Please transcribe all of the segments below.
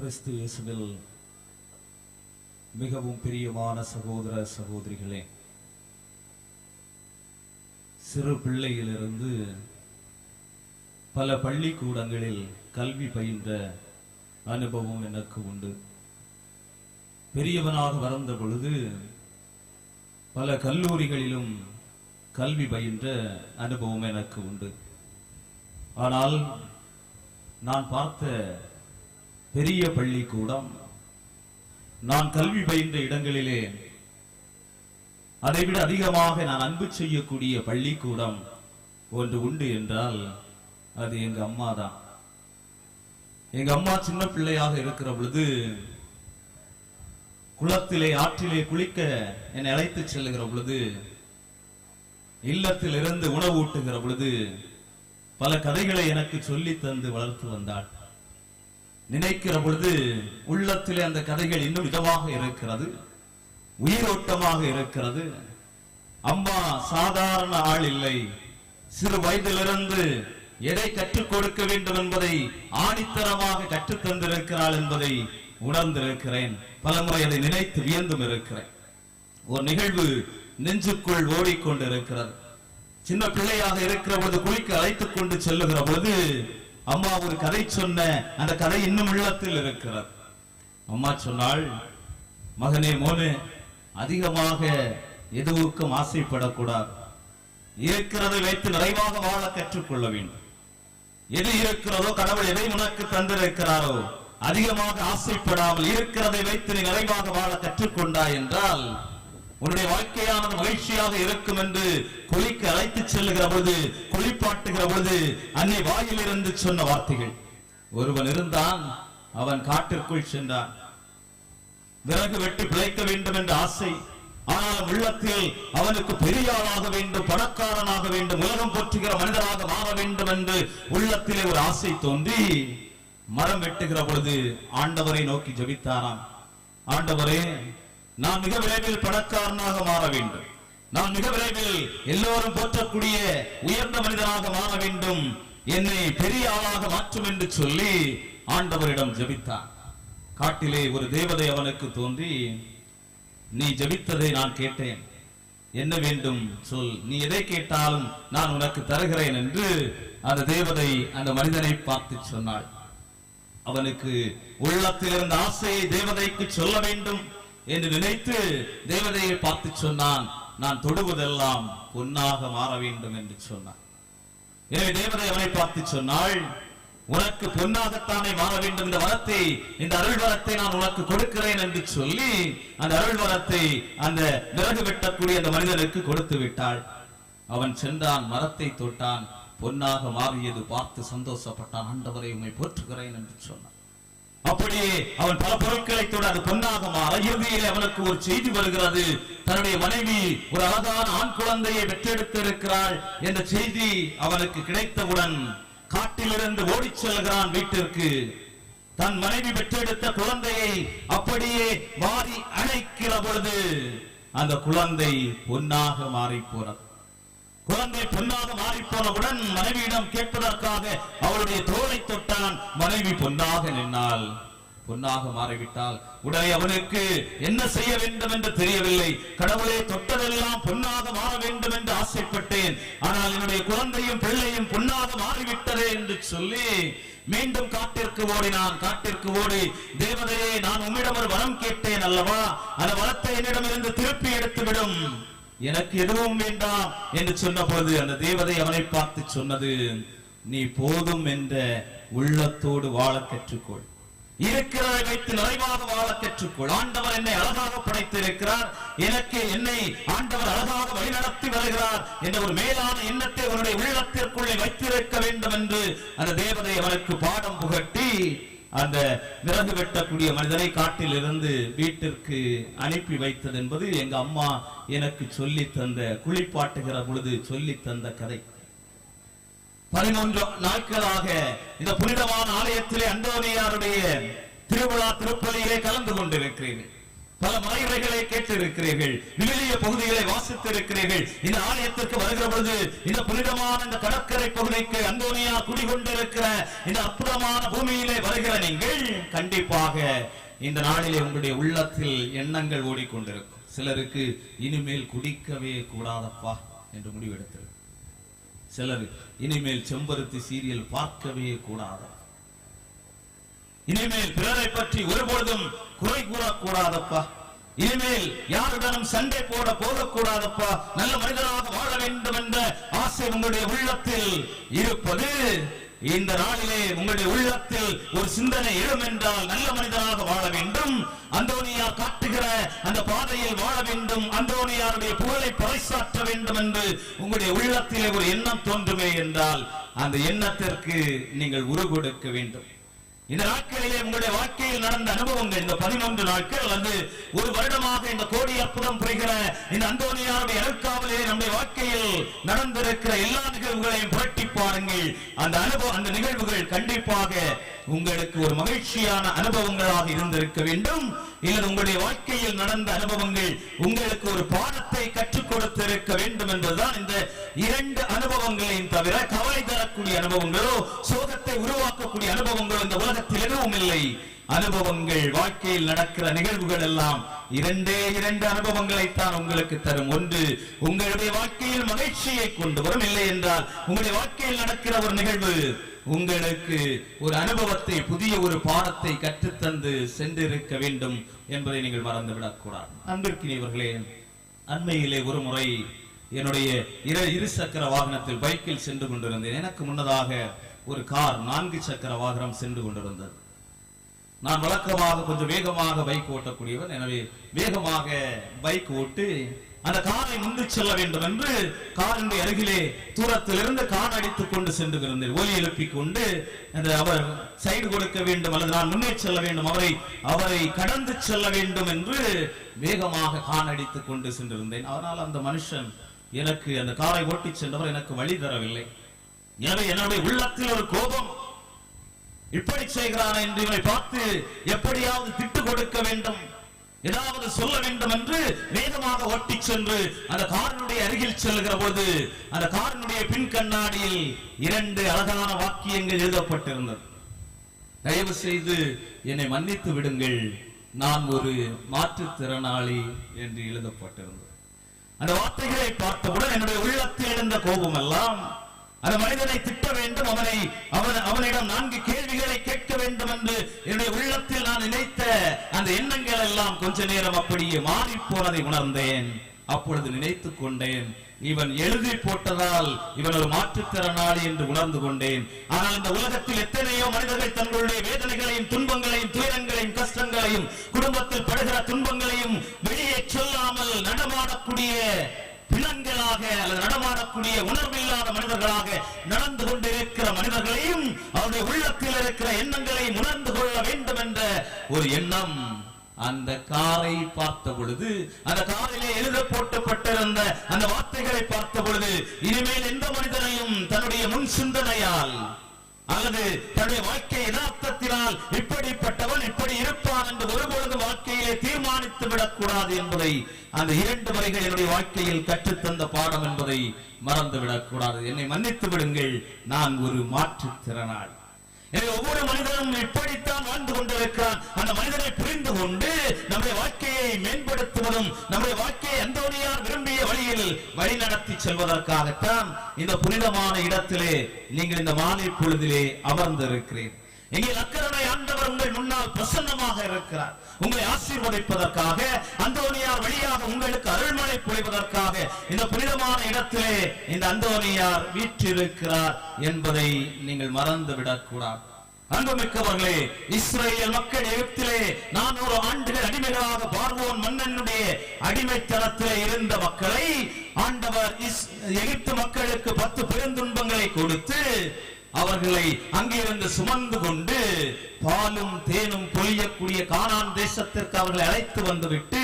கிறிஸ்து இயேசுவில் மிகவும் பிரியமான சகோதர சகோதரிகளே, சிறு பிள்ளையிலிருந்து பல பள்ளிக்கூடங்களில் கல்வி பயின்ற அனுபவம் எனக்கு உண்டு. பெரியவனாக வளர்ந்த பொழுது பல கல்லூரிகளிலும் கல்வி பயின்ற அனுபவம் எனக்கு உண்டு. ஆனால் நான் பார்த்த பெரிய பள்ளிக்கூடம், நான் கல்வி பயின்ற இடங்களிலே அதைவிட அதிகமாக நான் அன்பு செய்யக்கூடிய பள்ளிக்கூடம் ஒன்று உண்டு என்றால் அது எங்க அம்மா தான். எங்க அம்மா சின்ன பிள்ளையாக இருக்கிற பொழுது குளத்திலே ஆற்றிலே குளிக்க என்னை அழைத்து செல்லுகிற பொழுது, இல்லத்தில் இருந்து உணவு ஊட்டுகிற பொழுது பல கதைகளை எனக்கு சொல்லி தந்து வளர்த்து வந்தாள். நினைக்கிற பொழுது உள்ளத்திலே அந்த கதைகள் இன்னும் இதமாக இருக்கிறது, உயிரோட்டமாக இருக்கிறது. அம்மா சாதாரண ஆள் இல்லை. சிறு வயதிலிருந்து எதை கற்றுக் கொடுக்க வேண்டும் என்பதை ஆணித்தரமாக கற்றுத் தந்திருக்கிறாள் என்பதை உணர்ந்திருக்கிறேன். பலமுறை அதை நினைத்து வியந்தும் இருக்கிறேன். ஒரு நிகழ்வு நெஞ்சுக்குள் ஓடிக்கொண்டிருக்கிறது. சின்ன பிள்ளையாக இருக்கிற பொழுது குளிக்க அழைத்துக் கொண்டு செல்லுகிற பொழுது அம்மா ஒரு கதை சொன்ன அந்த கதை இன்னும் உள்ளத்தில் இருக்கிறது. அம்மா சொன்னாள், மகனே மோனே, அதிகமாக எதுவுக்கும் ஆசைப்படக்கூடாது. இருக்கிறதை வைத்து நிறைவாக வாழ கற்றுக்கொள்ள வேண்டும். எது இருக்கிறதோ, கடவுள் எதை உனக்கு தந்திருக்கிறாரோ அதிகமாக ஆசைப்படாமல் இருக்கிறதை வைத்து நீ நிறைவாக வாழ கற்றுக்கொண்டாய் என்றால் உன்னுடைய வாழ்க்கையானது மகிழ்ச்சியாக இருக்கும் என்று குளிக்க அழைத்து செல்லுகிற பொழுது, குளிப்பாட்டுகிற பொழுது அன்னை வாயிலிருந்து சொன்ன வார்த்தைகள். ஒருவன் இருந்தான், அவன் காட்டிற்குள் சென்றான். விறகு வெட்டி பிழைக்க வேண்டும் என்ற ஆசை, ஆனால் உள்ளத்தில் அவனுக்கு பெரிய ஆளாக வேண்டும், பணக்காரனாக வேண்டும், உலகம் போற்றுகிற மனிதராக மாற வேண்டும் என்று உள்ளத்திலே ஒரு ஆசை தோன்றி மரம் வெட்டுகிற பொழுது ஆண்டவரை நோக்கி ஜெபித்தாராம். ஆண்டவரே, நான் மிக விரைவில் பணக்காரனாக மாற வேண்டும், நான் மிக விரைவில் எல்லோரும் போற்றக்கூடிய உயர்ந்த மனிதனாக மாற வேண்டும், என்னை பெரிய ஆளாக மாற்றும் என்று சொல்லி ஆண்டவரிடம் ஜெபித்தான். காட்டிலே ஒரு தேவதை அவனுக்கு தோன்றி, நீ ஜெபித்ததை நான் கேட்டேன், என்ன வேண்டும் சொல், நீ எதை கேட்டாலும் நான் உனக்கு தருகிறேன் என்று அந்த தேவதை அந்த மனிதனை பார்த்து சொன்னாள். அவனுக்கு உள்ளத்தில் இருந்த ஆசையை தேவதைக்கு சொல்ல வேண்டும் என்று நினைத்து தேவதையை பார்த்து சொன்னான், நான் தொடுவதெல்லாம் பொன்னாக மாற வேண்டும் என்று சொன்னான். எனவே தேவதை அவனை பார்த்து சொன்னாள், உனக்கு பொன்னாகத்தானே மாற வேண்டும், இந்த வரத்தை, இந்த அருள் வரத்தை நான் உனக்கு கொடுக்கிறேன் என்று சொல்லி அந்த அருள் வரத்தை அந்த விறகு வெட்டக்கூடிய அந்த மனிதனுக்கு கொடுத்து விட்டாள். அவன் சென்றான், மரத்தை தொட்டான், பொன்னாக மாறியது பார்த்து சந்தோஷப்பட்டான். ஆண்டவரை உம்மை போற்றுகிறேன் என்று சொன்னான். அப்படியே அவன் பல பொருட்களை தொட அது பொன்னாக மாற இறுதியில் அவனுக்கு ஒரு செய்தி வருகிறது. தன்னுடைய மனைவி ஒரு அழகான ஆண் குழந்தையை பெற்றெடுத்து இருக்கிறாள் என்ற செய்தி அவனுக்கு கிடைத்தவுடன் காட்டிலிருந்து ஓடி செல்கிறான் வீட்டிற்கு. தன் மனைவி பெற்றெடுத்த குழந்தையை அப்படியே வாரி அணைக்கிற பொழுது அந்த குழந்தை பொன்னாக மாறி போறது. குழந்தை பொன்னாக மாறி போனவுடன் மனைவியிடம் கேட்பதற்காக அவளுடைய தோளை தொட்டான். மனைவி பொன்னாக நின்றாள். பொன்னாக மாறிவிட்டால் உடனே அவனுக்கு என்ன செய்ய வேண்டும் என்று தெரியவில்லை. கடவுளை தொட்டதெல்லாம் பொன்னாக மாற வேண்டும் என்று ஆசைப்பட்டேன், ஆனால் என்னுடைய குழந்தையும் பிள்ளையும் பொன்னாக மாறிவிட்டதே என்று சொல்லி மீண்டும் காட்டிற்கு ஓடினான். காட்டிற்கு ஓடி, தேவதையே, நான் உம்மிடம் ஒரு வரம் கேட்டேன் அல்லவா, அந்த வரத்தை என்னிடமிருந்து திருப்பி எடுத்துவிடும், எனக்கு எதுவும் வேண்டாம் என்று சொன்ன போது அந்த தேவதை அவனை பார்த்து சொன்னது, நீ போதும் என்ற உள்ளத்தோடு வாழ கற்றுக்கொள், இருக்கிறதை வைத்து நிறைவாக வாழ கற்றுக்கொள். ஆண்டவர் என்னை அழகாக படைத்திருக்கிறார், எனக்கு என்னை ஆண்டவர் அழகாக வழிநடத்தி வருகிறார் என்ற ஒரு மேலான எண்ணத்தை அவனுடைய உள்ளத்திற்குள்ளே வைத்திருக்க வேண்டும் என்று அந்த தேவதை அவனுக்கு பாடம் புகட்டி அந்த விறகு வெட்டக்கூடிய மனிதனை காட்டில் இருந்து வீட்டிற்கு அனுப்பி வைத்தது என்பது எங்க அம்மா எனக்கு சொல்லி தந்த, குளிப்பாட்டுகிற பொழுது சொல்லி தந்த கதை. 13 நாட்களாக இந்த புனிதமான ஆலயத்திலே அந்தோனியாருடைய திருவிழா திருப்பலியிலே கலந்து கொண்டிருக்கிறேன். பல மறைவுரைகளை கேட்டிருக்கிறீர்கள், விவிலிய பகுதிகளை வாசித்திருக்கிறீர்கள். இந்த ஆலயத்திற்கு வருகிற பொழுது இந்த புனிதமான இந்த கடற்கரை பகுதிக்கு அந்தோனியா குடிகொண்டிருக்கிற இந்த அற்புதமான பூமியிலே வருகிற நீங்கள் கண்டிப்பாக இந்த நாளிலே உங்களுடைய உள்ளத்தில் எண்ணங்கள் ஓடிக்கொண்டிருக்கும். சிலருக்கு இனிமேல் குடிக்கவே கூடாதப்பா என்று முடிவெடுத்திருக்கும். சிலர் இனிமேல் செம்பருத்தி சீரியல் பார்க்கவே கூடாது, இனிமேல் பிறரை பற்றி ஒருபொழுதும் குறை கூறக்கூடாதப்பா, இனிமேல் யாருடனும் சண்டை போட போகக்கூடாதப்பா, நல்ல மனிதனாக வாழ வேண்டும் என்ற ஆசை உங்களுடைய உள்ளத்தில் இருப்பது இந்த நாளிலே உங்களுடைய உள்ளத்தில் ஒரு சிந்தனை எழும் என்றால் நல்ல மனிதனாக வாழ வேண்டும், அந்தோனியார் காட்டுகிற அந்த பாதையில் வாழ வேண்டும், அந்தோனியாருடைய புகழை பறைசாற்ற வேண்டும் என்று உங்களுடைய உள்ளத்திலே ஒரு எண்ணம் தோன்றுமே என்றால் அந்த எண்ணத்திற்கு நீங்கள் உரு கொடுக்க வேண்டும். இந்த நாட்களிலே உங்களுடைய வாழ்க்கையில் நடந்த அனுபவங்கள், இந்த 11 நாட்கள் அல்லது ஒரு வருடமாக இந்த கோடி அற்புதம் புரிகிற இந்த அந்தோனியாருடைய அருட்காவலே நம்முடைய வாழ்க்கையில் நடந்திருக்கிற எல்லா நிகழ்வுகளையும் புரட்டி பாருங்கள். அந்த நிகழ்வுகள் கண்டிப்பாக உங்களுக்கு ஒரு மகிழ்ச்சியான அனுபவங்களாக இருந்திருக்க வேண்டும். இல்லது உங்களுடைய வாழ்க்கையில் நடந்த அனுபவங்கள் உங்களுக்கு ஒரு பாடத்தை கற்றுக் கொடுத்திருக்க வேண்டும் என்பதுதான். இந்த 2 அனுபவங்களையும் தவிர கவலை தரக்கூடிய அனுபவங்களோ சோகத்தை உருவாக்கக்கூடிய அனுபவங்களோ இந்த உலகத்தில் எதுவும் இல்லை. அனுபவங்கள், வாழ்க்கையில் நடக்கிற நிகழ்வுகள் எல்லாம் 2 அனுபவங்களைத்தான் உங்களுக்கு தரும். ஒன்று உங்களுடைய வாழ்க்கையில் மகிழ்ச்சியை கொண்டு வரும், இல்லை என்றால் உங்களுடைய வாழ்க்கையில் நடக்கிற ஒரு நிகழ்வு உங்களுக்கு ஒரு அனுபவத்தை, புதிய ஒரு பாடத்தை கற்றுத்தந்து சென்றிருக்க வேண்டும் என்பதை நீங்கள் மறந்துவிடக் கூடாது. அன்பிற்கினியவர்களே, அண்மையிலே ஒரு முறை என்னுடைய 2 சக்கர வாகனத்தில் பைக்கில் சென்று கொண்டிருந்தேன். எனக்கு முன்னதாக ஒரு கார் 4 சக்கர வாகனம் சென்று கொண்டிருந்தது. நான் வழக்கமாக கொஞ்சம் வேகமாக பைக் ஓட்டக்கூடியவன். எனவே வேகமாக பைக் ஓட்டு அந்த காரை முந்து செல்ல வேண்டும் என்று காரினுடைய அருகிலே தூரத்திலிருந்து கார் அடித்துக் கொண்டு சென்று இருந்தேன். ஒலி எழுப்பிக் கொண்டு அவர் சைடு கொடுக்க வேண்டும் அல்லது நான் முன்னே செல்ல வேண்டும், அவரை கடந்து செல்ல வேண்டும் என்று வேகமாக கார் அடித்துக் கொண்டு சென்றிருந்தேன். அதனால் அந்த மனுஷன் எனக்கு, அந்த காரை ஓட்டி சென்றவர் எனக்கு வழி தரவில்லை. எனவே என்னுடைய உள்ளத்தில் ஒரு கோபம், இப்படி செய்கிறான் என்று இவனை பார்த்து எப்படியாவது திட்டு கொடுக்க வேண்டும், ஏதாவது சொல்ல வேண்டும் என்று வேகமாக ஓட்டி சென்று அந்த காரினுடைய அருகில் செல்கிற போது அந்த காரினுடைய பின் கண்ணாடியில் 2 அழகான வாக்கியங்கள் எழுதப்பட்டிருந்தது. தயவு செய்து என்னை மன்னித்து விடுங்கள், நான் ஒரு மாற்றுத்திறனாளி என்று எழுதப்பட்டிருந்தது. அந்த வார்த்தைகளை பார்த்தவுடன் என்னுடைய உள்ளத்தில் எழுந்த கோபம் எல்லாம், அந்த மனிதனை திட்ட வேண்டும், அவனிடம் 4 கேள்விகளை கேட்க வேண்டும் என்று என்னுடைய உள்ளத்தில் நான் நினைத்த அந்த எண்ணங்கள் எல்லாம் கொஞ்ச நேரம் அப்படியே மாறி போனதை உணர்ந்தேன். அப்பொழுது நினைத்துக் கொண்டேன், இவன் எழுதி போட்டதால் இவன் ஒரு மாற்றுத்திறனாளி என்று உணர்ந்து கொண்டேன். ஆனால் இந்த உலகத்தில் எத்தனையோ மனிதர்கள் தங்களுடைய வேதனைகளையும் துன்பங்களையும் துயரங்களையும் கஷ்டங்களையும் குடும்பத்தில் படுகிற துன்பங்களையும் வெளியே சொல்லாமல் நடமாடக்கூடிய பிணங்களாக அல்லது நடமாடக்கூடிய உணர்வில்லாத மனிதர்களாக நடந்து கொண்டிருக்கிற மனிதர்களையும் அவருடைய உள்ளத்தில் இருக்கிற எண்ணங்களையும் உணர்ந்து கொள்ள வேண்டும் என்ற ஒரு எண்ணம் அந்த காரை பார்த்த பொழுது, அந்த காரிலே எழுத போட்டப்பட்டிருந்த அந்த வார்த்தைகளை பார்த்த பொழுது, இனிமேல் எந்த மனிதனையும் தன்னுடைய முன் சிந்தனையால் அல்லது தன்னுடைய வாழ்க்கை யதார்த்தத்தினால் இப்படிப்பட்டவன் இப்படி இருப்பான் என்று ஒருபொழுது வாழ்க்கையிலே தீர்மானித்து விடக்கூடாது என்பதை அந்த 2 வரிகள் என்னுடைய வாழ்க்கையில் கற்றுத்தந்த பாடம் என்பதை மறந்து விடக்கூடாது. என்னை மன்னித்து விடுங்கள், நான் ஒரு மாற்றுத்திறனாளி. எனவே ஒவ்வொரு மனிதனும் இப்படித்தான் வாழ்ந்து கொண்டிருக்கிறான். அந்த மனிதனை புரிந்து கொண்டு நம்முடைய வாழ்க்கையை மேம்படுத்துவதும் நம்முடைய வாழ்க்கையை அந்தோனியார் விரும்பிய வழியில் வழிநடத்தி செல்வதற்காகத்தான் இந்த புனிதமான இடத்திலே நீங்கள் இந்த மாலை பொழுதிலே அமர்ந்திருக்கிறீர்கள். இங்கே நற்கருணை ஆண்டவர் உங்கள் முன்னால் பிரசன்னமாக இருக்கிறார். உங்களை ஆசீர்வதிப்பதற்காக, அந்தோனியார் வழியாக உங்களுக்கு அருள்மழை பொழிவதற்காக இந்த புனிதமான இடத்திலே இந்த அந்தோனியார் வீற்றிருக்கிறார் என்பதை நீங்கள் மறந்துவிடக் கூடாது. அன்புமிக்கவர்களே, இஸ்ரேல் மக்கள் எகிப்திலே 400 ஆண்டுகள் அடிமைகளாக பார்வோன் மன்னனுடைய அடிமைத்தனத்திலே இருந்த மக்களை ஆண்டவர் எகிப்து மக்களுக்கு 10 பெருந்துன்பங்களை கொடுத்து அவர்களை அங்கிருந்து சுமந்து கொண்டு பாலும் தேனும் பொழியக்கூடிய கானான் தேசத்திற்கு அவர்களை அழைத்து வந்துவிட்டு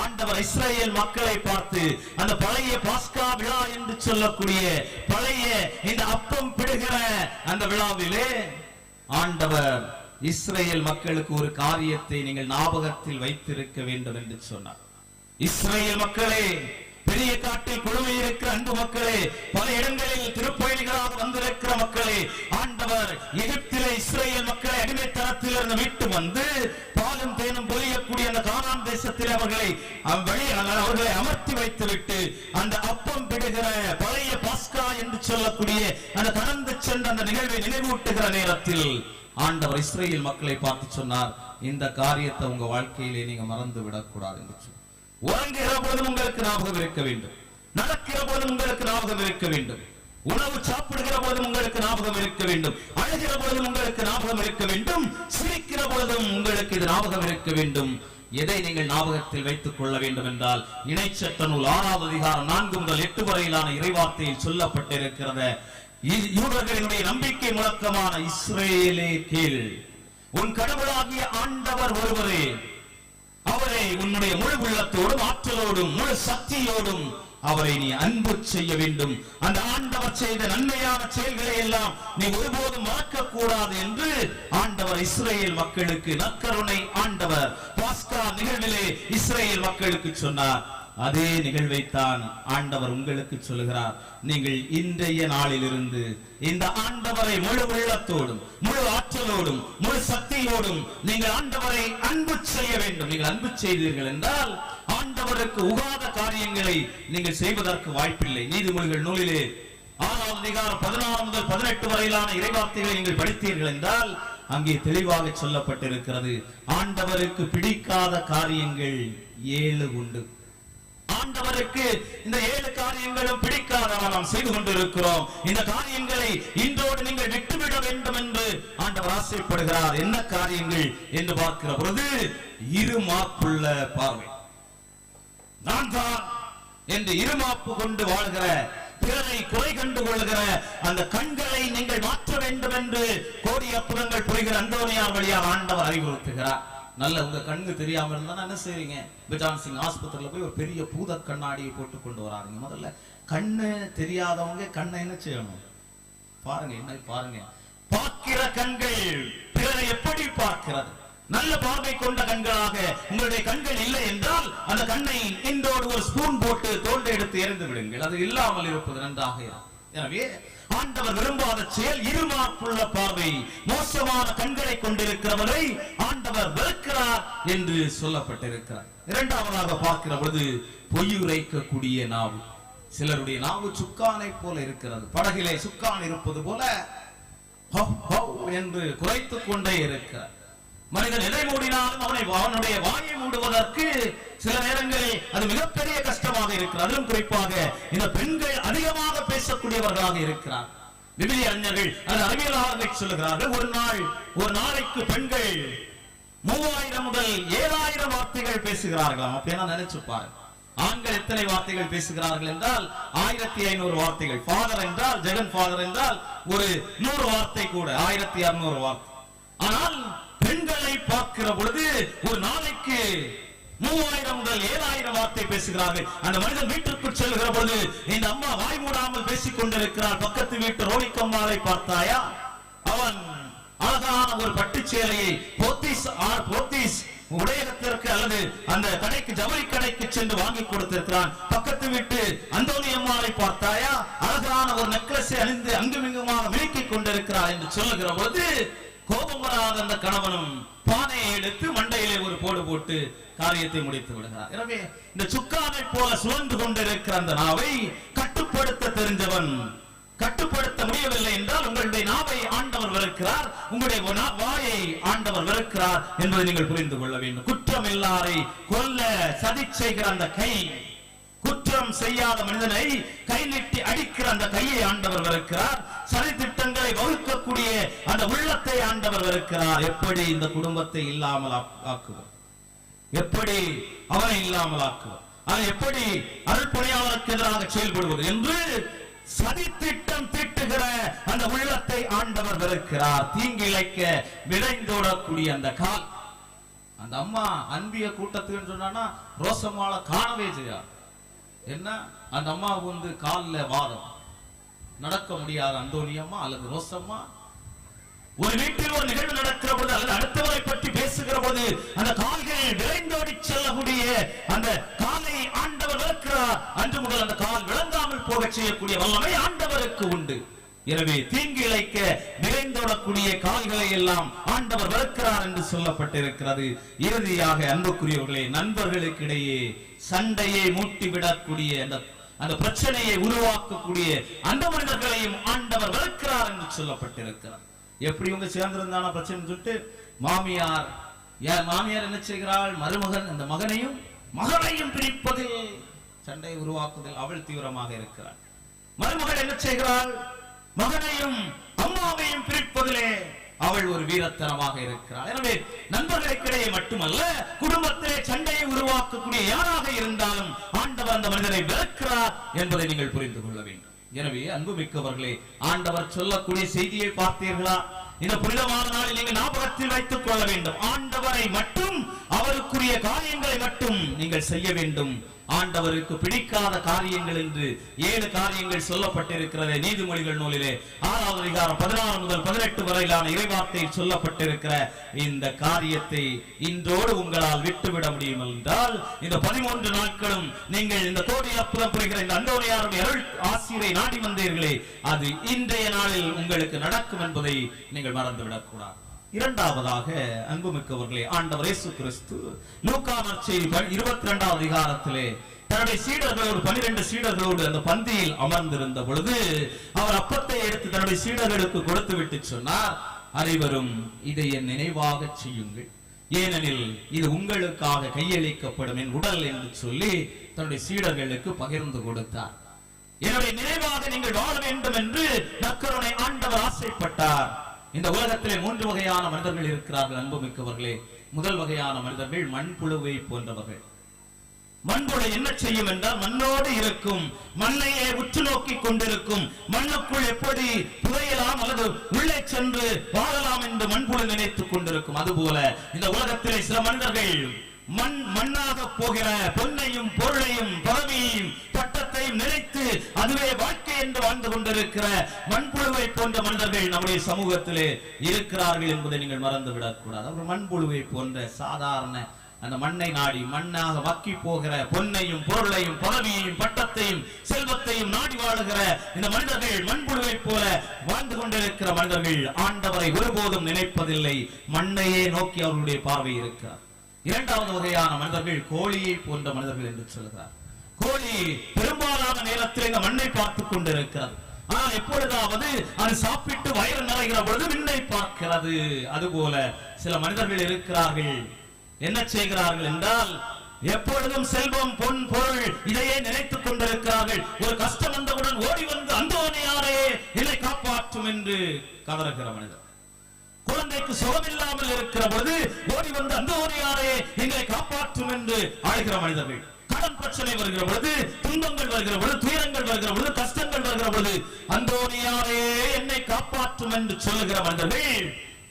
ஆண்டவர் இஸ்ரேல் மக்களை பார்த்து அந்த பழைய பாஸ்கா விழா என்று சொல்லக்கூடிய பழைய இந்த அப்பம் பிடுகிற அந்த விழாவிலே ஆண்டவர் இஸ்ரேல் மக்களுக்கு ஒரு காரியத்தை நீங்கள் ஞாபகத்தில் வைத்திருக்க வேண்டும் என்று சொன்னார். இஸ்ரேல் மக்களே, பெரிய காட்டில் குழுமை இருக்கிற அன்பு மக்களே, பல இடங்களில் திருப்பயணிகளாக வந்திருக்கிற மக்களே, ஆண்டவர் எகிப்திலே இஸ்ரேல் மக்களை அடிமைத்தனத்தில் இருந்து மீட்டு வந்து பாலும் தேனும் பொழியக்கூடிய அந்த கானான் தேசத்தில் அவர்களை அமர்த்தி வைத்துவிட்டு அந்த அப்பம் பிடுகிற பழைய பாஸ்கா என்று சொல்லக்கூடிய அந்த கடந்து சென்ற அந்த நிகழ்வை நினைவூட்டுகிற நேரத்தில் ஆண்டவர் இஸ்ரேல் மக்களை பார்த்து சொன்னார், இந்த காரியத்தை உங்க வாழ்க்கையிலே நீங்க மறந்து விடக்கூடாது என்று சொன்னார். உறங்குகிற போதும் உங்களுக்கு ஞாபகம் இருக்க வேண்டும், நடக்கிற போதும் உங்களுக்கு ஞாபகம் இருக்க வேண்டும், உணவு சாப்பிடுகிற போதும் உங்களுக்கு ஞாபகம் இருக்க வேண்டும், அழுகிற போதும் உங்களுக்கு ஞாபகம் இருக்க வேண்டும், சிரிக்கிற போதும் உங்களுக்கு இது ஞாபகம் இருக்க வேண்டும். எதை நீங்கள் ஞாபகத்தில் வைத்துக் கொள்ள வேண்டும் என்றால், இணைச்சட்ட நூல் 6வது அதிகாரம் 4 முதல் 8 வரையிலான இறைவார்த்தையில் சொல்லப்பட்டிருக்கிறது. யூதர்களினுடைய நம்பிக்கை முழக்கமான இஸ்ரேலே கேள், உன் கடவுளாகிய ஆண்டவர் ஒருவரே, அவரை உன்னுடைய முழு உள்ளத்தோடும் ஆற்றலோடும் முழு சக்தியோடும் அவரை நீ அன்பு செய்ய வேண்டும். அந்த ஆண்டவர் செய்த நன்மையான செயல்களை எல்லாம் நீ ஒருபோதும் மறக்க கூடாது என்று ஆண்டவர் இஸ்ரேல் மக்களுக்கு, நற்கருணை ஆண்டவர் பாஸ்கா நிகழ்விலே இஸ்ரேல் மக்களுக்கு சொன்னார். அதே நிகழ்வைத்தான் ஆண்டவர் உங்களுக்கு சொல்லுகிறார். நீங்கள் இன்றைய நாளிலிருந்து இந்த ஆண்டவரை முழு உள்ளத்தோடும் முழு ஆற்றலோடும் முழு சக்தியோடும் நீங்கள் ஆண்டவரை அன்பு செய்ய வேண்டும். நீங்கள் அன்பு செய்தீர்கள் என்றால் ஆண்டவருக்கு உகாத காரியங்களை நீங்கள் செய்வதற்கு வாய்ப்பில்லை. நீதிமொழிகள் நூலிலே 6வது அதிகாரம் 16 முதல் 18 வரையிலான இறைவார்த்தைகளை நீங்கள் படித்தீர்கள் என்றால் அங்கே தெளிவாக சொல்லப்பட்டிருக்கிறது. ஆண்டவருக்கு பிடிக்காத காரியங்கள் 7 உண்டு. ஆண்டவருக்கு இந்த 7 காரியங்களும் பிடிக்காதவ நாம் செய்து கொண்டிருக்கிறோம். இந்த காரியங்களை இன்றோடு நீங்கள் விட்டுவிட வேண்டும் என்று ஆண்டவர் ஆசைப்படுகிறார். என்ன காரியங்கள் என்று பார்க்கிற பொழுது, இருமாப்புள்ள பார்வை. நான் தான் என்று இருமாப்பு கொண்டு வாழ்கிற, பிறரை குறை கண்டு கொள்கிற அந்த கண்களை நீங்கள் மாற்ற வேண்டும் என்று கோடி அற்புதங்கள் புரிகிற அந்தோனியார் வழியாக ஆண்டவர் அறிவுறுத்துகிறார். நல்ல உங்க கண்ணு தெரியாம இருந்தா என்ன செய்வீங்க? பிஜான் சிங் ஆஸ்பத்திரியில போய் ஒரு பெரிய பூத கண்ணாடியை போட்டு கொண்டு வராங்க. முதல்ல கண்ணு தெரியாதவங்க கண்ணை என்ன செய்யணும் பாருங்க, என்ன பாருங்க. பார்க்கிற கண்கள் பிறரை எப்படி பார்க்கிறது? நல்ல பார்வை கொண்ட கண்களாக உங்களுடைய கண்கள் இல்லை என்றால் அந்த கண்ணை இன்றோடு ஒரு ஸ்பூன் போட்டு தோண்ட எடுத்து எறிந்து விடுங்கள். அது இல்லாமல் இருப்பது நன்றாக இருக்கும். எனவே ஆண்டவர் விரும்பாத செயல் இருமாப்புள்ள பார்வை, மோசமான கண்களை கொண்டிருக்கிறவரை ஆண்டவர் வெறுக்கிறார் என்று சொல்லப்பட்டிருக்கிறார். இரண்டாவதாக பார்க்கிற பொழுது பொய் உரைக்கக்கூடிய நாவு. சிலருடைய நாவு சுக்கானை போல இருக்கிறது. படகிலே சுக்கான் இருப்பது போல என்று குறைத்துக் கொண்டே இருக்கிறார். மனிதன் எதை மூடினாலும் அவனுடைய வாயை மூடுவதற்கு சில நேரங்களில் அது மிகப்பெரிய கஷ்டமாக இருக்கிறது. அதிலும் குறிப்பாக இந்த பெண்கள் அதிகமாக பேசக்கூடியவர்களாக இருக்கிறார். விவிலிய அறிஞர்கள் அது அறிவியலாளர்கள் சொல்லுகிறார்கள், ஒரு நாளைக்கு பெண்கள் 3000 முதல் 7000 வார்த்தைகள் பேசுகிறார்களாம். அப்படின்னா நினைச்சு பாருங்க, ஆண்கள் எத்தனை வார்த்தைகள் பேசுகிறார்கள் என்றால் 1500 வார்த்தைகள். ஃபாதர் என்றால், ஜெகன் ஃபாதர் என்றால் ஒரு 100 வார்த்தை கூட 1600 வார்த்தை. ஆனால் பெண்களை பார்க்கிற பொழுது ஒரு நாளைக்கு 3000 முதல் 7000 வார்த்தை பேசுகிறார்கள். அந்த மனிதன் வீட்டிற்குள் செல்கிற பொழுது இந்த அம்மா வாய் மூடாமல் பேசிக் கொண்டிருக்கிறார். பக்கத்து வீட்டு ரோலிக்கம்மாவை பார்த்தாயா? அவன் அழகான ஒரு பட்டுச்சேலையை போத்தீஸ் உடையகத்திற்கு அல்லது அந்த கடைக்கு, ஜவுளி கடைக்கு சென்று வாங்கி கொடுத்திருக்கிறான். பக்கத்து வீட்டு அந்தோனி அம்மாவை பார்த்தாயா? அழகான ஒரு நெக்லஸை அணிந்து அங்குமிங்குமாக விலக்கிக் கொண்டிருக்கிறார் என்று சொல்லுகிற பொழுது கோபம் வராத அந்த கணவனும் பானையை எடுத்து மண்டையிலே ஒரு போடு போட்டு காரியத்தை முடித்து விடுகிறார். எனவே இந்த சுக்கானை போல சுழன்று கொண்டிருக்கிற அந்த நாவை கட்டுப்படுத்த தெரிஞ்சவன் கட்டுப்படுத்த முடியவில்லை என்றால் உங்களுடைய நாவை ஆண்டவர் வெறுக்கிறார், உங்களுடைய வாயை ஆண்டவர் வெறுக்கிறார் என்பதை நீங்கள் புரிந்து கொள்ள வேண்டும். குற்றம் எல்லாரை கொல்ல சதி செய்கிற அந்த கை, குற்றம் செய்யாத மனிதனை கை நீட்டி அடிக்கிற அந்த கையை ஆண்டவர் வெறுக்கிறார். சதி திட்டங்களை வகுக்கக்கூடிய அந்த உள்ளத்தை ஆண்டவர் வெறுக்கிறார். எப்படி இந்த குடும்பத்தை இல்லாமல் ஆக்குவோம், எப்படி அவனை இல்லாமல் ஆக்குவோம், அவன் எப்படி அருள்பணியாளருக்கு எதிராக செயல்படுவது என்று சதி திட்டம் தீட்டுகிற அந்த உள்ளத்தை ஆண்டவர் வெறுக்கிறார். தீங்கு இழைக்க விரைந்தோடக்கூடிய அந்த கால். அந்த அம்மா அன்பிய கூட்டத்துக்கு சொன்னா ரோசம்மாளை காணவே செய்யாது. என்ன, அந்த அம்மாவுக்கு காலில் வாதம், நடக்க முடியாத அந்தோனியம்மா அல்லது ரோசம்மா ஒரு வீட்டில் ஒரு நிகழ்வு நடக்கிற பொழுது அல்லது அடுத்தவரை பற்றி பேசுகிற போது அந்த கால்கள் விரைந்தோடி செல்லக்கூடிய அந்த காலை ஆண்டவர் விளக்கிறார். அன்று முதல் அந்த கால் விளங்காமல் போக செய்யக்கூடிய வல்லமை ஆண்டவருக்கு உண்டு. எனவே தீங்கு இழைக்க விரைந்தோடக்கூடிய கால்களை எல்லாம் ஆண்டவர் விளக்கிறார் என்று சொல்லப்பட்டிருக்கிறது. இறுதியாக அன்புக்குரியவர்களே, நண்பர்களுக்கு இடையே சண்டையை மூட்டிவிடக்கூடிய அந்த பிரச்சனையை உருவாக்கக்கூடிய அந்த மனிதர்களையும் ஆண்டவர் விளக்கிறார் என்று சொல்லப்பட்டிருக்கிறார். எப்படி உங்க சேர்ந்திருந்தான பிரச்சனை சொல்லிட்டு மாமியார் என்ன செய்கிறாள்? மருமகன் அந்த மகனையும் மகளையும் பிரிப்பதில் சண்டை உருவாக்குவதில் அவள் தீவிரமாக இருக்கிறாள். மருமகள் என்ன செய்கிறாள்? மகனையும் அம்மாவையும் பிரிப்பதிலே அவள் ஒரு வீரத்தனமாக இருக்கிறாள். எனவே நண்பர்களுக்கிடையே மட்டுமல்ல, குடும்பத்திலே சண்டையை உருவாக்கக்கூடிய யாராக இருந்தாலும் ஆண்டவர் அந்த மனிதரை விளக்கிறார் என்பதை நீங்கள் புரிந்து கொள்ள வேண்டும். எனவே அன்புமிக்கவர்களே, ஆண்டவர் சொல்லக்கூடிய செய்தியை பார்த்தீர்களா? இந்த புனிதமான நாளில் நீங்கள் ஞாபகத்தில் வைத்துக் கொள்ள வேண்டும். ஆண்டவரை மட்டும், அவருக்குரிய காரியங்களை மட்டும் நீங்கள் செய்ய வேண்டும். ஆண்டவருக்கு பிடிக்காத காரியங்கள் என்று 7 காரியங்கள் சொல்லப்பட்டிருக்கிறது. நீதிமொழிகள் நூலிலே 6வது அதிகாரம் 16 முதல் 18 வரையிலான இறைவார்த்தையில் சொல்லப்பட்டிருக்கிற இந்த காரியத்தை இன்றோடு உங்களால் விட்டுவிட முடியும் என்றால், இந்த 13 நாட்களும் நீங்கள் இந்த கோடி அற்புதம் புரிகிற இந்த அந்தோனியாருடைய அருள் ஆசிரை நாடி வந்தீர்களே, அது இன்றைய நாளில் உங்களுக்கு நடக்கும் என்பதை நீங்கள் மறந்துவிடக் கூடாது. இரண்டாவதாக அன்புமிக்கவர்களே, ஆண்டவர் இயேசு கிறிஸ்து லூக்கா நற்செய்தி 22வது அதிகாரத்திலே தன்னுடைய சீடர்களோடு 12 சீடர்களோடு அந்த பந்தியில் அமர்ந்திருந்த பொழுது அவர் அப்பத்தை எடுத்து தன்னுடைய சீடர்களுக்கு கொடுத்து விட்டு சொன்னார், அனைவரும் இதை என் நினைவாக செய்யுங்கள், ஏனெனில் இது உங்களுக்காக கையளிக்கப்படும் என் உடல் என்று சொல்லி தன்னுடைய சீடர்களுக்கு பகிர்ந்து கொடுத்தார். என்னுடைய நினைவாக நீங்கள் வாழ வேண்டும் என்று நற்கருணை ஆண்டவர் ஆசைப்பட்டார். இந்த உலகத்திலே 3 வகையான மனிதர்கள் இருக்கிறார்கள் அன்புமிக்கவர்களே. முதல் வகையான மனிதர்கள் மண்புழுவை போன்றவர்கள். மண்புழு என்ன செய்யும் என்றால், மண்ணோடு இருக்கும், மண்ணையே உற்று நோக்கி கொண்டிருக்கும், மண்ணுக்குள் எப்படி புதையலாம் அல்லது உள்ளே சென்று வாழலாம் என்று மண்புழு நினைத்துக் கொண்டிருக்கும். அதுபோல இந்த உலகத்திலே சில மனிதர்கள் மண்ணாக போகிற பொன்னையும் பொருளையும் பதவியையும் பட்டத்தையும் நினைத்து அதுவே வாழ்க்கை என்று வாழ்ந்து கொண்டிருக்கிற மண்புழுவை போன்ற மனிதர்கள் நம்முடைய சமூகத்திலே இருக்கிறார்கள் என்பதை நீங்கள் மறந்துவிடக் கூடாது. அவர் மண்புழுவை போன்ற சாதாரண அந்த மண்ணை நாடி மண்ணாக மக்கி போகிற பொன்னையும் பொருளையும் பதவியையும் பட்டத்தையும் செல்வத்தையும் நாடி வாழுகிற இந்த மனிதர்கள் மண்புழுவை போல வாழ்ந்து கொண்டிருக்கிற மனிதர்கள் ஆண்டவரை ஒருபோதும் நினைப்பதில்லை. மண்ணையே நோக்கி அவர்களுடைய பார்வை இருக்கிறார். இரண்டாவது வகையான மனிதர்கள் கோழியை போன்ற மனிதர்கள் என்று சொல்கிறார். கோழி பெரும்பாலான நேரத்தில் இந்த மண்ணை பார்த்துக் கொண்டிருக்கிறது. ஆனால் எப்பொழுதாவது அது சாப்பிட்டு வயிறு நிறைகிற பொழுது விண்ணை பார்க்கிறது. அதுபோல சில மனிதர்கள் இருக்கிறார்கள். என்ன செய்கிறார்கள் என்றால், எப்பொழுதும் செல்வம் பொன் பொருள் இதையே நினைத்துக் கொண்டிருக்கிறார்கள். ஒரு கஷ்டம் வந்தவுடன் ஓடி வந்து அந்தோனியாரே என்னை காப்பாற்றும் என்று கதறுகிற மனிதர். குழந்தைக்கு சுகமில்லாமல் இருக்கிற பொழுது ஓடி வந்து அந்தோனியாரே எங்களை காப்பாற்றும் என்று அழைக்கிற மனிதர்கள். கடன் பிரச்சனை வருகிற பொழுது, துன்பங்கள் வருகிற பொழுது, துயரங்கள் வருகிற பொழுது, கஷ்டங்கள் வருகிற பொழுது அந்தோனியாரே என்னை காப்பாற்றும் என்று சொல்லுகிற மனிதர்கள்.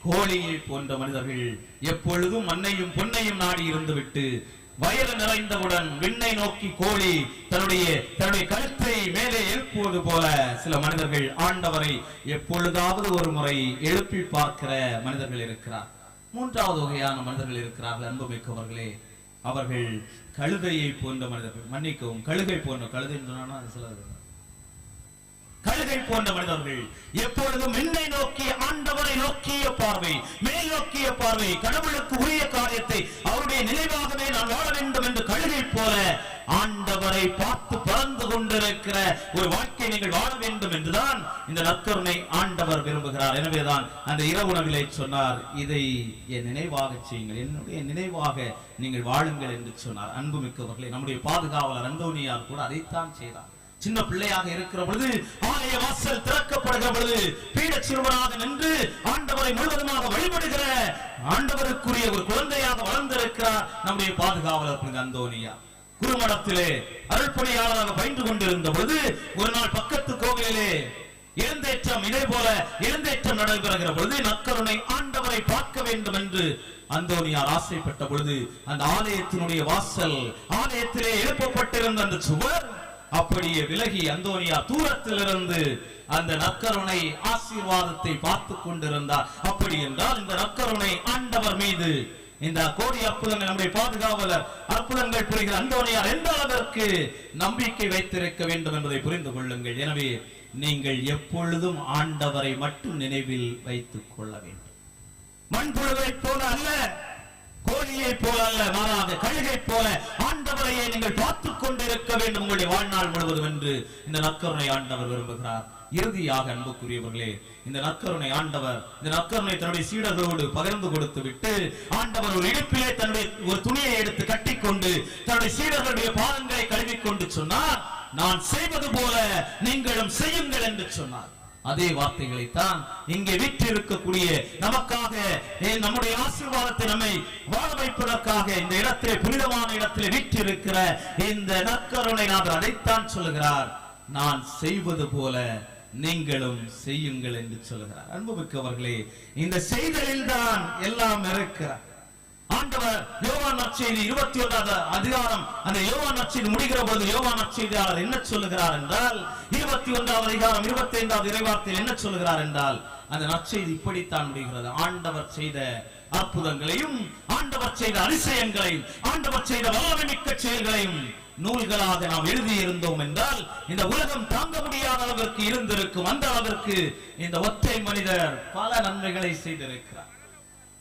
கோழியை போன்ற மனிதர்கள் எப்பொழுதும் மண்ணையும் பொன்னையும் நாடி இருந்துவிட்டு வயிறு நிறைந்தவுடன் விண்ணை நோக்கி கோழி தன்னுடைய கழுத்தை மேலே எழுப்புவது போல சில மனிதர்கள் ஆண்டவரை எப்பொழுதாவது ஒரு முறை எழுப்பி பார்க்கிற மனிதர்கள் இருக்கிறார். மூன்றாவது வகையான மனிதர்கள் இருக்கிறார்கள் அன்புமிக்கவர்களே. அவர்கள் கழுதையை போன்ற மனிதர்கள். மன்னிக்கவும், கழுகை போன்ற, கழுதை கழுகை போன்ற மனிதர்கள் எப்பொழுதும் விண்ணை நோக்கி ஆண்டவரை நோக்கிய பார்வை, மேல் நோக்கிய பார்வை, கடவுளுக்கு உரிய காரியத்தை அவருடைய நினைவாகவே நான் வாழ வேண்டும் என்று கழுகை போல ஆண்டவரை பார்த்து பறந்து கொண்டிருக்கிற ஒரு வாழ்க்கை நீங்கள் வாழ வேண்டும் என்றுதான் இந்த நற்கருணை ஆண்டவர் விரும்புகிறார். எனவேதான் அந்த இரவுணவிலை சொன்னார், இதை என் நினைவாக செய்யுங்கள், என்னுடைய நினைவாக நீங்கள் வாழுங்கள் என்று சொன்னார். அன்புமிக்கவர்களே, நம்முடைய பாதுகாவலர் அந்தோனியார் கூட அதைத்தான் செய்தார். சின்ன பிள்ளையாக இருக்கிற பொழுது ஆலய வாசல் திறக்கப்படுகிற பொழுது பீட சிறுவனாக நின்று ஆண்டவரை முழுவதுமாக வழிபடுகிற ஆண்டவருக்குரிய ஒரு குழந்தையாக வளர்ந்திருக்கிறார் நம்முடைய பாதுகாவலர் அந்தோனியா. குருமடத்திலே அருள்பணியாளராக பயின்று கொண்டிருந்த பொழுது ஒரு நாள் பக்கத்து கோவிலிலே எழுந்தேற்றம், இதே போல எழுந்தேற்றம் நடைபெறுகிற பொழுது நற்கருணை ஆண்டவரை பார்க்க வேண்டும் என்று அந்தோனியார் ஆசைப்பட்ட பொழுது அந்த ஆலயத்தினுடைய வாசல், ஆலயத்திலே எழுப்பப்பட்டிருந்த அந்த சுவர் அப்படியே விலகி அந்தோனியார் தூரத்திலிருந்து அந்த நற்கருணை ஆசீர்வாதத்தை பார்த்து கொண்டிருந்தார். அப்படி என்றால் இந்த நற்கருணை ஆண்டவர் மீது இந்த கோடி அற்புதங்கள் நம்முடைய பாதுகாவலர் அற்புதங்கள் புரிகிற அந்தோனியார் எந்த அளவிற்கு நம்பிக்கை வைத்திருக்க வேண்டும் என்பதை புரிந்து கொள்ளுங்கள். எனவே நீங்கள் எப்பொழுதும் ஆண்டவரை மட்டும் நினைவில் வைத்துக் கொள்ள வேண்டும். மண்புழுவை போல அல்ல, கோழியை போல அல்ல, மாறாக கழுகை போல ஆண்டவரையே நீங்கள் பார்த்துக் கொண்டிருக்க வேண்டும் உங்களுடைய வாழ்நாள் முழுவதும் என்று இந்த நற்கருணை ஆண்டவர் விரும்புகிறார். இறுதியாக அன்புக்குரியவர்களே, இந்த நற்கருணை ஆண்டவர் இந்த நற்கருணை தன்னுடைய சீடர்களோடு பகிர்ந்து கொடுத்து விட்டு ஆண்டவர் ஒரு இடுப்பிலே தன்னுடைய ஒரு துணியை எடுத்து கட்டிக்கொண்டு தன்னுடைய சீடர்களுடைய பாதங்களை கழுவிக்கொண்டு சொன்னார், நான் செய்வது போல நீங்களும் செய்யுங்கள் என்று சொன்னார். அதே வார்த்தைகளைத்தான் இங்கே வீற்றிருக்கக்கூடிய நமக்காக நம்முடைய ஆசீர்வாதத்தை நம்மை வாழ வைப்பதற்காக இந்த இடத்திலே புனிதமான இடத்திலே வீற்றிருக்கிற இந்த நற்கருணை நாதர் அதைத்தான் சொல்லுகிறார், நான் செய்வது போல நீங்களும் செய்யுங்கள் என்று சொல்லுகிறார். அன்புமிக்கவர்களே, இந்த செய்தலில் தான் எல்லாம் இருக்கிறார். ஆண்டவர் யோவான் நற்செய்தி 21வது அதிகாரம் அந்த யோவான் நற்செய்தி முடிகிற போது யோவான் நற்செய்தியாளர் என்ன சொல்லுகிறார் என்றால் 21வது அதிகாரம் 25வது இறைவார்த்தையில் என்ன சொல்லுகிறார் என்றால் அந்த நற்செய்தி இப்படித்தான் முடிகிறது. ஆண்டவர் செய்த அற்புதங்களையும் ஆண்டவர் செய்த அதிசயங்களையும் ஆண்டவர் செய்த வல்லமை மிக்க செயல்களையும் நூல்களாக நாம் எழுதியிருந்தோம் என்றால் இந்த உலகம் தாங்க முடியாத அளவிற்கு இருந்திருக்கும். அந்த அளவிற்கு இந்த ஒற்றை மனிதர் பல நன்மைகளை செய்திருக்கிறார்.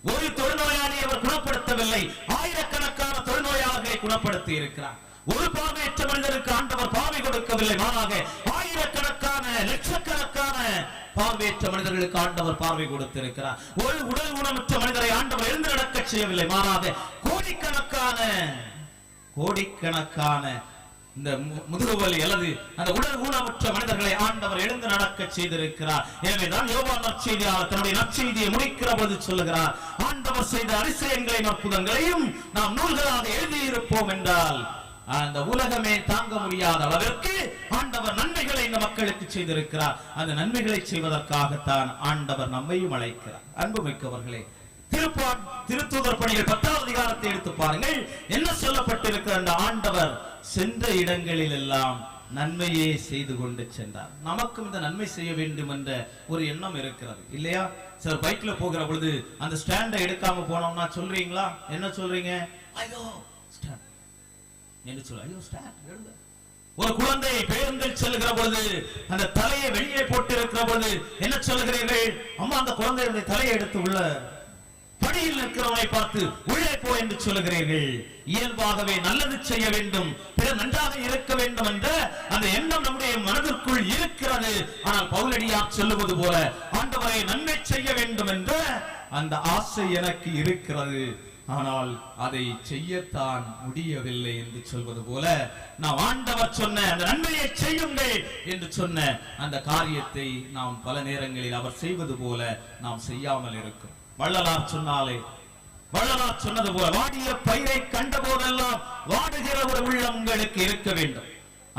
ஒரு தொழுநோயாளி அவர் குணப்படுத்தவில்லை, ஆயிரக்கணக்கான தொழுநோயாளர்களை குணப்படுத்தி இருக்கிறார். ஒரு பார்வையற்ற மனிதருக்கு ஆண்டவர் பார்வை கொடுக்கவில்லை, மாறாக ஆயிரக்கணக்கான லட்சக்கணக்கான பார்வையற்ற மனிதர்களுக்கு ஆண்டவர் பார்வை கொடுத்திருக்கிறார். ஒரு உடல் ஊனமுற்ற மனிதரை ஆண்டவர் எழுந்து நடக்க செய்யவில்லை, மாறாக கோடிக்கணக்கான இந்த முதுகுவலி அல்லது அந்த உடல் ஊனமுற்ற மனிதர்களை ஆண்டவர் எழுந்து நடக்க செய்திருக்கிறார். எனவேதான் யோவான் நற்செய்தியாளர் தன்னுடைய நற்செய்தியை முடிக்கிற போது சொல்லுகிறார், ஆண்டவர் செய்த அதிசயங்களையும் அற்புதங்களையும் நாம் நூல்களாக எழுதியிருப்போம் என்றால் அந்த உலகமே தாங்க முடியாத அளவிற்கு ஆண்டவர் நன்மைகளை இந்த மக்களுக்கு செய்திருக்கிறார். அந்த நன்மைகளை செய்வதற்காகத்தான் ஆண்டவர் நம்மையும் அழைக்கிறார். அன்புமிக்கவர்களே, திருத்தூதர் பணிகள் 10வது அதிகாரத்தை எடுத்து பாருங்கள். என்ன சொல்லப்பட்டிருக்கிற அந்த ஆண்டவர் சென்ற இடங்களில் எல்லாம் நன்மையே செய்து கொண்டு சென்றார். நமக்கும் இந்த நன்மை செய்ய வேண்டும் என்ற ஒரு எண்ணம் இருக்கிறது இல்லையா? சார் பைக்ல போகிற பொழுது அந்த ஸ்டாண்டை எடுக்காம போனோம்னா சொல்றீங்களா? என்ன சொல்றீங்க? ஐயோ ஸ்டாண்ட் என்ன சொல்ல, ஐயோ ஸ்டாண்ட் எடுங்க. ஒரு குழந்தை பேருந்தில் செல்கிற பொழுது அந்த தலையை வெளியே போட்டு இருக்கிற பொழுது என்ன சொல்லுகிறீர்கள்? அம்மா அந்த குழந்தையுடைய தலையை எடுத்து உள்ள படியில் இருக்கிறவனை பார்த்து உள்ளே போ என்று சொல்லுகிறீர்கள். இயல்பாகவே நல்லது செய்ய வேண்டும், பிறர் நன்றாக இருக்க வேண்டும் என்ற அந்த எண்ணம் நம்முடைய மனதிற்குள் இருக்கிறது. ஆனால் பவுலடியார் சொல்லுவது போல ஆண்டவரை நன்மை செய்ய வேண்டும் என்ற அந்த ஆசை எனக்கு இருக்கிறது, ஆனால் அதை செய்யத்தான் முடியவில்லை என்று சொல்வது போல நாம் ஆண்டவர் சொன்ன அந்த நன்மையை செய்யுங்கள் என்று சொன்ன அந்த காரியத்தை நாம் பல நேரங்களில் அவர் செய்வது போல நாம் செய்யாமல் இருக்கிறோம். வள்ளலார் சொன்னது போல வாடிய பயிரை கண்ட போதெல்லாம் வாடுகிற ஒரு உள்ளம் உங்களுக்கு இருக்க வேண்டும்.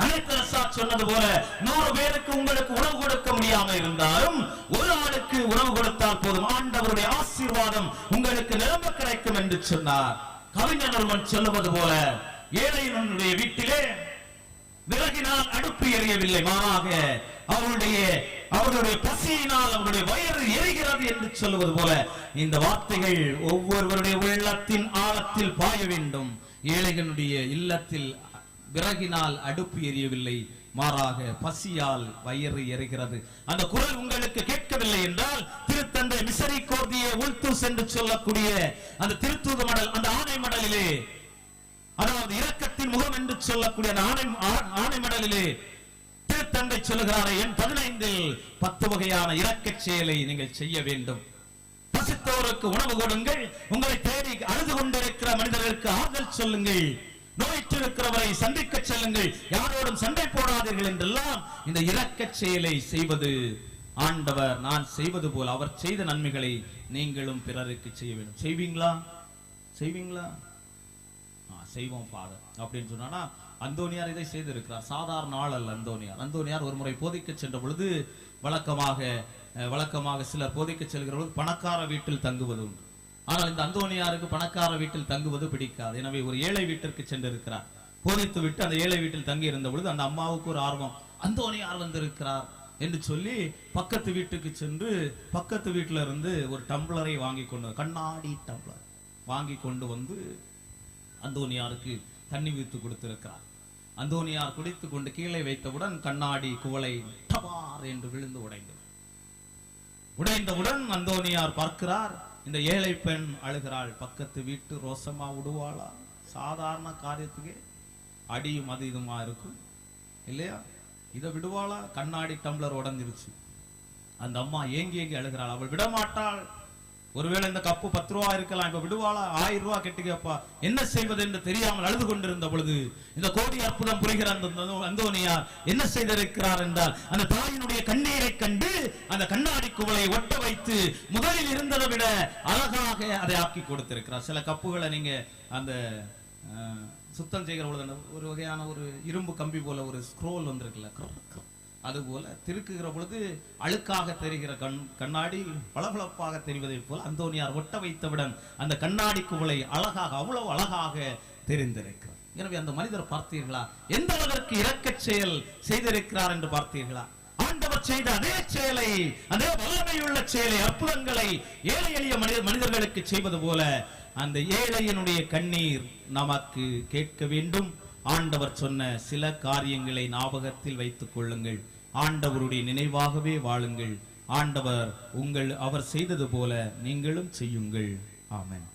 அனைத்தரசா சொன்னது போல 100 பேருக்கு உங்களுக்கு உணவு கொடுக்க முடியாமல் இருந்தாலும் ஒரு ஆளுக்கு உணவு கொடுத்தால் போதும், ஆண்டவருடைய ஆசீர்வாதம் உங்களுக்கு நிரம்ப கிடைக்கும் என்று சொன்னார். கவிஞர் ஒருவன் சொல்லுவது போல ஏழையினுடைய வீட்டிலே விறகினால் அடுப்பு எரியவில்லை, மாறாக அவருடைய பசியினால் அவருடைய வயிறு எரிகிறது என்று சொல்லுவது போல இந்த வார்த்தைகள் ஒவ்வொருவருடைய உள்ளத்தின் ஆழத்தில் பாய வேண்டும். ஏழைகளுடைய இல்லத்தில் விறகினால் அடுப்பு எரியவில்லை, மாறாக பசியால் வயிறு எரிகிறது. அந்த குரல் உங்களுக்கு கேட்கவில்லை என்றால் திருத்தந்தை மிசரிகோர்டியே உல்துஸ் என்று சொல்லக்கூடிய அந்த திருத்தூது மடல், அந்த ஆணை மடலிலே, அதாவது இரக்கத்தின் முகம் என்று சொல்லக்கூடிய ஆணை மடலிலே திருத்தந்தை சொல்லுகிறாரே, என் 15 10 வகையான இரக்கச் செயலை நீங்கள் செய்ய வேண்டும். பசித்தோருக்கு உணவு கொடுங்கள், உங்களை தேடி அழுது கொண்டிருக்கிற மனிதர்களுக்கு ஆறுதல் சொல்லுங்கள், நோயிற்றிருக்கிறவரை சந்திக்க செல்லுங்கள், யாரோடும் சண்டை போடாதீர்கள் என்றெல்லாம் இந்த இரக்கச் செயலை செய்வது ஆண்டவர் நான் செய்வது போல அவர் செய்த நன்மைகளை நீங்களும் பிறருக்கு செய்ய வேண்டும். செய்வீங்களா? செய்வோம் ஃபாதர் அப்படின்னு சொன்னா அந்தோனியார் இதை செய்திருக்கிறார். சாதாரண ஆள் அல்ல அந்தோனியார். ஒரு முறை போதிக்க சென்ற பொழுது வழக்கமாக சிலர் போதிக்க செல்கிற பொழுது பணக்கார வீட்டில் தங்குவது உண்டு. ஆனால் இந்த அந்தோனியாருக்கு பணக்கார வீட்டில் தங்குவது பிடிக்காது. எனவே ஒரு ஏழை வீட்டிற்கு சென்றிருக்கிறார். போதித்து விட்டு அந்த ஏழை வீட்டில் தங்கி இருந்த பொழுது அந்த அம்மாவுக்கு ஒரு ஆர்வம், அந்தோனியார் வந்திருக்கிறார் என்று சொல்லி பக்கத்து வீட்டுக்கு சென்று பக்கத்து வீட்டில இருந்து ஒரு டம்ளரை வாங்கி கொண்டு, கண்ணாடி டம்ளர் வாங்கி கொண்டு வந்து அந்தோனியாருக்கு தண்ணி வைத்து கொடுத்திருக்கிறார். அந்தோனியார் குடித்துக் கொண்டு கீழே வைத்தவுடன் கண்ணாடி குவளை டபார் என்று விழுந்து உடைந்தவுடன் அந்தோனியார் பார்க்கிறார், இந்த ஏழை பெண் அழுகிறாள். பக்கத்து வீட்டு ரோசமா விடுவாளா? சாதாரண காரியத்துக்கே அடியும் அது இதுமா இருக்கும் இல்லையா? இதை விடுவாளா? கண்ணாடி டம்ளர் உடைஞ்சிருச்சு. அந்த அம்மா ஏங்கி அழுகிறாள். அவள் விடமாட்டாள். ஒருவேளை இந்த கப்பு 10 ரூபா இருக்கலாம், இப்ப விடுவாளா? 1000 ரூபாய் கெட்டுக்கப்பா, என்ன செய்வது என்று தெரியாமல் அழுது கொண்டிருந்த பொழுது இந்த கோடி அற்புதம் புரிகிற அந்த அந்தோனியார் என்ன செய்திருக்கிறார் என்றால், அந்த தாயினுடைய கண்ணீரை கண்டு அந்த கண்ணாடி குவளை ஒட்ட வைத்து முதலில் இருந்ததை விட அழகாக அதை ஆக்கி கொடுத்திருக்கிறார். சில கப்புகளை நீங்க அந்த சுத்தம் செய்கிற பொழுது ஒரு வகையான ஒரு இரும்பு கம்பி போல ஒரு ஸ்க்ரோல் வந்திருக்குல்ல, அதுபோல திருக்குகிற பொழுது அழுக்காக தெரிகிற கண்ணாடி பளபளப்பாக தெரிவதை போல அந்தோனியார் ஒட்ட வைத்தவுடன் அந்த கண்ணாடி குவளை அழகாக, அவ்வளவு அழகாக தெரிந்திருக்கிறார். எனவே அந்த மனிதர் பார்த்தீர்களா, எந்த அளவிற்கு இரக்கச் செயல் செய்திருக்கிறார் என்று பார்த்தீர்களா? ஆண்டவர் செய்த அதே செயலை, அதே வல்லமையுள்ள செயலை, அற்புதங்களை ஏழை எளிய மனிதர்களுக்கு செய்வது போல அந்த ஏழையினுடைய கண்ணீர் நமக்கு கேட்க வேண்டும். ஆண்டவர் சொன்ன சில காரியங்களை ஞாபகத்தில் வைத்துக் கொள்ளுங்கள். ஆண்டவருடைய நினைவாகவே வாழுங்கள். ஆண்டவர் அவர் செய்தது போல நீங்களும் செய்யுங்கள். ஆமென்.